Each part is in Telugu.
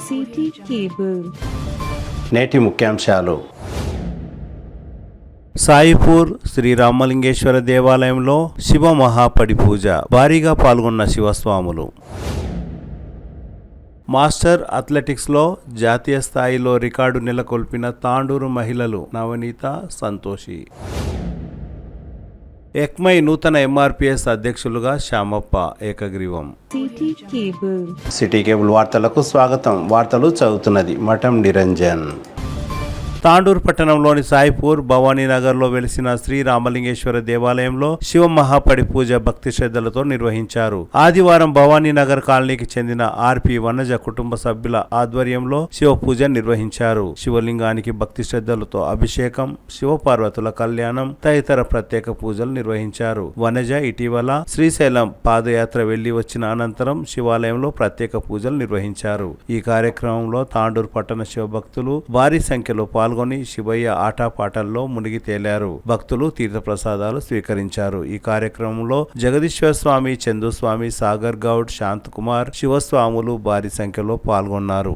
City cable. నేటి ముఖ్యాంశాలు. సాయిపూర్ శ్రీ రామలింగేశ్వర దేవాలయంలో శివ మహాపడి పూజ, భారీగా పాల్గొన్న శివస్వాములు. మాస్టర్ అథ్లెటిక్స్లో జాతీయ స్థాయిలో రికార్డు నెలకొల్పిన తాండూరు మహిళలు నవనీత, సంతోషి. ఎక్మై నూతన ఎంఆర్పిఎస్ అధ్యక్షులుగా శ్యామప్ప ఏకగ్రీవం. సిటీ కేబుల్ వార్తలకు స్వాగతం. వార్తలు చదువుతున్నది మఠం నిరంజన్. తాండూరు పట్టణంలోని సాయిపూర్ భవానీనగర్లో వెలిసిన శ్రీ రామలింగేశ్వర దేవాలయంలో శివ మహాపడి పూజ భక్తి శ్రద్ధలతో నిర్వహించారు. ఆదివారం భవానీనగర్ కాలనీకి చెందిన ఆర్పి వనజ కుటుంబ సభ్యుల ఆధ్వర్యంలో శివ పూజ నిర్వహించారు. శివలింగానికి భక్తి శ్రద్ధలతో అభిషేకం, శివపార్వతుల కళ్యాణం తదితర ప్రత్యేక పూజలు నిర్వహించారు. వనజ ఇటీవల శ్రీశైలం పాదయాత్ర వెళ్లి వచ్చిన అనంతరం శివాలయంలో ప్రత్యేక పూజలు నిర్వహించారు. ఈ కార్యక్రమంలో తాండూరు పట్టణ శివభక్తులు భారీ సంఖ్యలో పాల్గొని శివయ్య ఆటపాటల్లో మునిగి తేలారు. భక్తులు తీర్థప్రసాదాలు స్వీకరించారు. ఈ కార్యక్రమంలో జగదీశ్వర స్వామి, చందుస్వామి, సాగర్ గౌడ్, శాంత్ కుమార్, శివస్వాములు భారీ సంఖ్యలో పాల్గొన్నారు.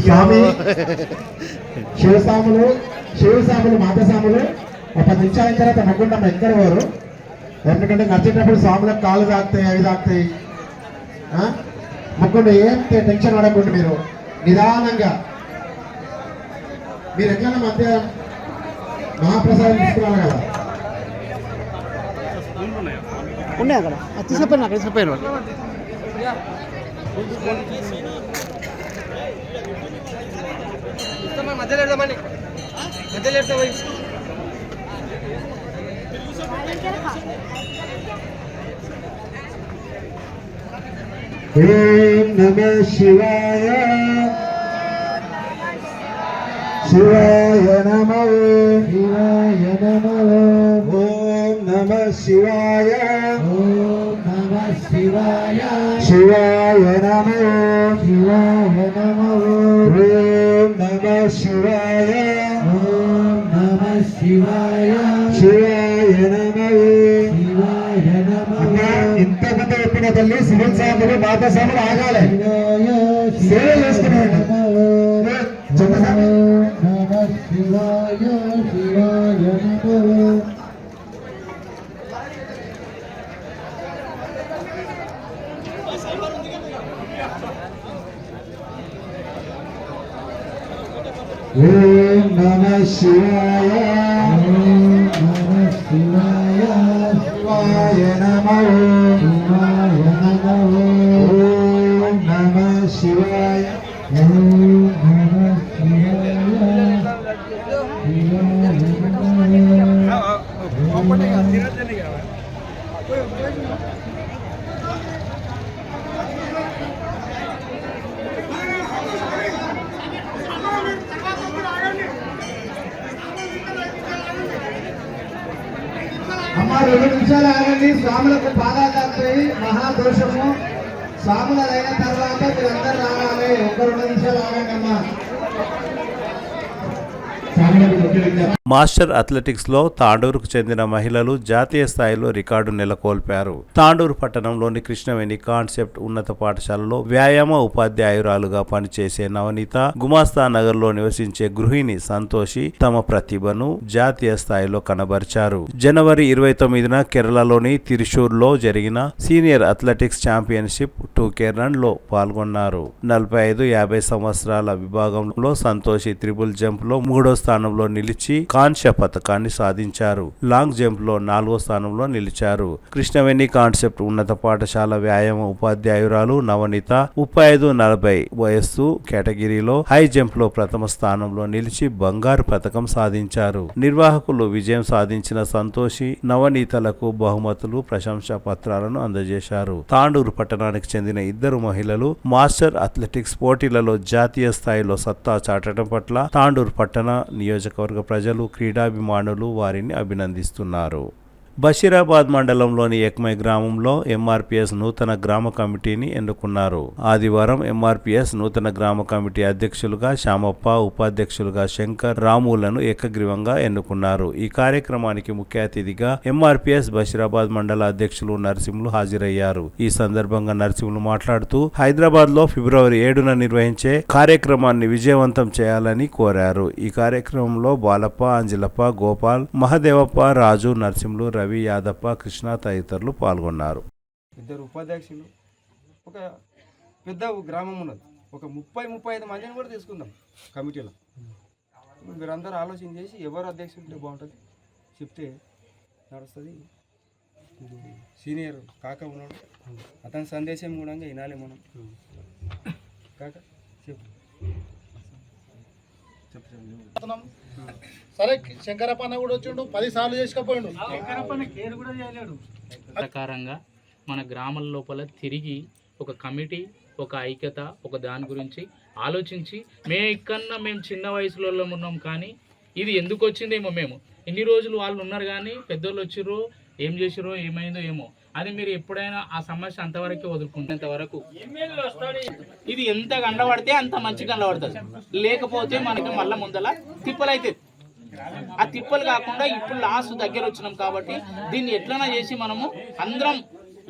స్వామి శివసాములు మాతసాములు ఒక 10 నిమిషాల తర్వాత నవ్వకుండా ఎక్కడ వారు ఎందుకంటే నచ్చేటప్పుడు స్వాములకు కాళ్ళు తాకుతాయి అవి తాకుతాయి మొక్కండి ఏం టెన్షన్ పడకండి మీరు నిదానంగా మీరు ఎట్లన్నా మధ్య మహాప్రసాదం తీసుకున్నారు కదా ఉన్నాయి అక్కడ తీసుకుపోయినా అక్కడ తీసుకుపోయిన మధ్యలో వెళ్దామని మధ్యలో వెళ్తా పోయి ఓం నమః శివాయ శివాయ నమః శివాయ నమః ఓం నమః శివాయ ఓం నమః శివాయ శివాయ నమః శివాయ నమః ఓం నమః శివాయ ఓం నమః శివాయ నమః. అమ్మా, ఇంతకుముందు చెప్పిన తల్లి సివిల్ సాములు మాతా సాములు ఆగాలి, సేవ చేసుకున్నాడు. ఓం నమః శివాయ, శివాయ నమః, ఓం నమః శివాయ. అమ్మ 2 నిమిషాలు ఆగండి, స్వాములకు పాదాలు తాకుతాయి, మహాదోషము. స్వాములు అయిన తర్వాత మీరందరూ రావాలి. 2 నిమిషాలు ఆగండి అమ్మా. మాస్టర్ అథ్లెటిక్స్ లో తాండూరుకు చెందిన మహిళలు జాతీయ స్థాయిలో రికార్డు నెలకొల్పారు. తాండూరు పట్టణంలోని కృష్ణవేణి కాన్సెప్ట్ ఉన్నత పాఠశాలలో వ్యాయామ ఉపాధ్యాయురాలుగా పనిచేసే నవనీత, గుమాస్తా నగర్ లో నివసించే గృహిణి సంతోషి తమ ప్రతిభను జాతీయ స్థాయిలో కనబరిచారు. జనవరి 29న కేరళలోని తిరుశూర్ లో జరిగిన senior athletics championship 2K run లో పాల్గొన్నారు. 45-50 సంవత్సరాల విభాగంలో సంతోషి త్రిబుల్ జంప్ లో 3వ స్థానంలో నిలిచి కాంస్య పతకాన్ని సాధించారు. లాంగ్ జంప్ లో 4వ స్థానంలో నిలిచారు. కృష్ణవేణి కాన్సెప్ట్ ఉన్నత పాఠశాల వ్యాయామ ఉపాధ్యాయురాలు నవనీత 35-40 వయస్సు కేటగిరీలో హై జంప్ లో ప్రథమ స్థానంలో నిలిచి బంగారు పతకం సాధించారు. నిర్వాహకులు విజయం సాధించిన సంతోషి, నవనీతలకు బహుమతులు, ప్రశంసా పత్రాలను అందజేశారు. తాండూరు పట్టణానికి చెందిన 2 మహిళలు మాస్టర్ అథ్లెటిక్స్ పోటీలలో జాతీయ స్థాయిలో సత్తా చాటడం పట్ల తాండూరు పట్టణ నియోజకవర్గ ప్రజలు, క్రీడాభిమానులు వారిని అభినందిస్తున్నారు. బషీరాబాద్ మండలంలోని ఎక్మై గ్రామంలో ఎంఆర్పిఎస్ నూతన గ్రామ కమిటీని ఎన్నుకున్నారు. ఆదివారం ఎంఆర్పిఎస్ నూతన గ్రామ కమిటీ అధ్యక్షులుగా శ్యామప్ప, ఉపాధ్యక్షులుగా శంకర్, రాములను ఏకగ్రీవంగా ఎన్నుకున్నారు. ఈ కార్యక్రమానికి ముఖ్య అతిథిగా ఎంఆర్పిఎస్ బషీరాబాద్ మండల అధ్యక్షులు నరసింహులు హాజరయ్యారు. ఈ సందర్భంగా నరసింహులు మాట్లాడుతూ హైదరాబాద్ లో ఫిబ్రవరి 7న నిర్వహించే కార్యక్రమాన్ని విజయవంతం చేయాలని కోరారు. ఈ కార్యక్రమంలో బాలప్ప, అంజలప్ప, గోపాల్, మహదేవప్ప, రాజు, నరసింహులు, రవి, యాదప్ప, కృష్ణ తదితరులు పాల్గొన్నారు. 2 ఉపాధ్యక్షులు, ఒక పెద్ద గ్రామం ఉన్నది, ఒక 30-35 మందిని కూడా తీసుకుందాం కమిటీలో. మీరందరూ ఆలోచన చేసి ఎవరు అధ్యక్షులు బాగుంటుంది చెప్తే నడుస్తుంది. సీనియర్ కాక ఉన్నాడు, అతని సందేశం కూడా వినాలి మనం. కాక చెప్పు. సరే, శంకరప్పన్న కూడా వచ్చిండు, 10 సార్లు చేసుకపోయిండు. ప్రకారంగా మన గ్రామం లోపల తిరిగి ఒక కమిటీ, ఒక ఐక్యత, ఒక దాని గురించి ఆలోచించి మేము చిన్న వయసులో ఉన్నాం, కానీ ఇది ఎందుకు వచ్చిందేమో. మేము ఇన్ని రోజులు వాళ్ళు ఉన్నారు, కానీ పెద్దోళ్ళు వచ్చిర్రో ఏం చేసిరో ఏమైందో ఏమో. అది మీరు ఎప్పుడైనా ఆ సమస్య అంతవరకే వదులుకుంటేంత వరకు ఇది ఎంత గండబడితే అంత మంచిగా గండబడుతుంది. లేకపోతే మనకి మళ్ళీ ముందల తిప్పలైతే ఆ తిప్పలు కాకుండా ఇప్పుడు లాస్ట్ దగ్గర వచ్చినాం కాబట్టి దీన్ని ఎట్లైనా చేసి మనము అందరం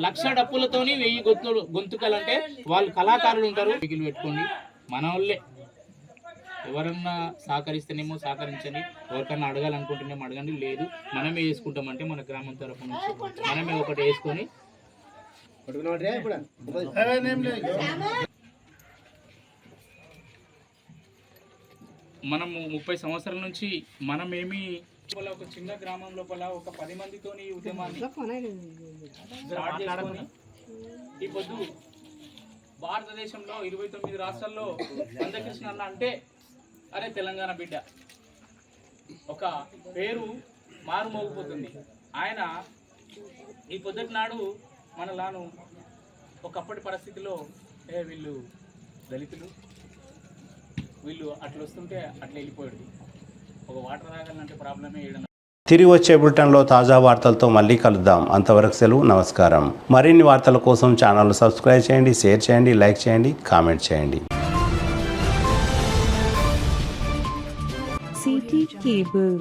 1,00,000 డప్పులతోని 1000 గొంతుకలంటే వాళ్ళు కళాకారులు ఉంటారు. మిగిలి పెట్టుకోండి, మన వాళ్ళే. ఎవరన్నా సహకరిస్తేనేమో సహకరించండి, ఎవరికన్నా అడగాలనుకుంటేనేమో అడగండి. లేదు మనమే వేసుకుంటామంటే మన గ్రామం తరఫు నుంచి మనమే ఒకటి వేసుకొని మనము 30 సంవత్సరాల నుంచి మనమేమి ఒక చిన్న గ్రామం లోపల ఒక 10 మందితోని ఉద్యమాన్ని స్టార్ట్ చేసుకొని ఈ పొద్దు భారతదేశంలో 29 రాష్ట్రాల్లో మందకృష్ణ అన్న అంటే అరే తెలంగాణ బిడ్డ ఒక పేరు మారుమోగిపోతుంది. ఆయన ఈ పొద్దుటి నాడు మనలాను ఒకప్పటి పరిస్థితిలో వీళ్ళు దళితులు, వీళ్ళు అట్లా వస్తుంటే అట్లా వెళ్ళిపోయాడు. ఒక వాటర్ తాగాలంటే ప్రాబ్లమే వేయడం. తిరిగి వచ్చే బులెటిన్లో తాజా వార్తలతో మళ్ళీ కలుద్దాం. అంతవరకు సెలవు, నమస్కారం. మరిన్ని వార్తల కోసం ఛానల్ సబ్స్క్రైబ్ చేయండి, షేర్ చేయండి, లైక్ చేయండి, కామెంట్ చేయండి. CT Cable.